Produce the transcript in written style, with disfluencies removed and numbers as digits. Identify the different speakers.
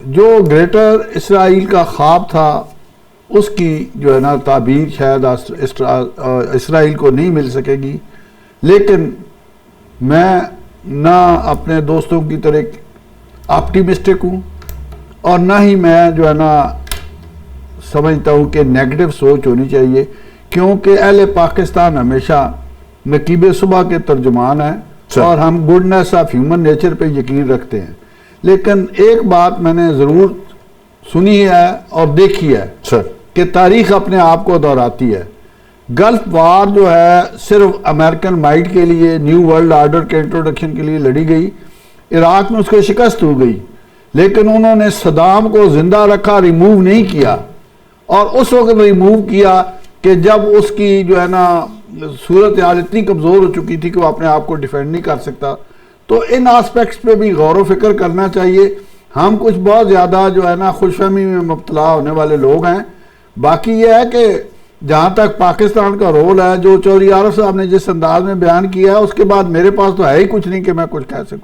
Speaker 1: जो greater Israel का ख्वाब था उसकी जो है ना ताबीर शायद इसराइल को नहीं मिल सकेगी, लेकिन मैं ना अपने दोस्तों की तरह ऑप्टिमिस्टिक हूँ और ना ही मैं जो है ना समझता हूँ कि नेगेटिव सोच होनी चाहिए, क्योंकि अहले पाकिस्तान हमेशा नकीब सुबह के तर्जुमान हैं और हम गुडनेस ऑफ ह्यूमन नेचर पे यकीन रखते हैं। लेकिन एक बात मैंने ज़रूर सुनी है और देखी है कि तारीख अपने आप को दोहराती है। गल्फ वार जो है सिर्फ अमेरिकन माइट के लिए, न्यू वर्ल्ड ऑर्डर के इंट्रोडक्शन के लिए लड़ी गई, इराक में उसको शिकस्त हो गई, लेकिन उन्होंने सदाम को जिंदा रखा, रिमूव नहीं किया। और उस वक्त रिमूव किया कि जब उसकी जो है ना सूरत हाल इतनी कमज़ोर हो चुकी थी कि वो अपने आप को डिफेंड नहीं कर सकता। तो इन एस्पेक्ट्स पे भी गौर व फिक्र करना चाहिए। हम कुछ बहुत ज़्यादा जो है ना खुशफहमी में मुब्तला होने वाले लोग हैं। बाकी ये है कि जहाँ तक पाकिस्तान का रोल है, जो चौधरी आरिफ साहब ने जिस अंदाज में बयान किया है, उसके बाद मेरे पास तो है ही कुछ नहीं कि मैं कुछ कह सकूँ।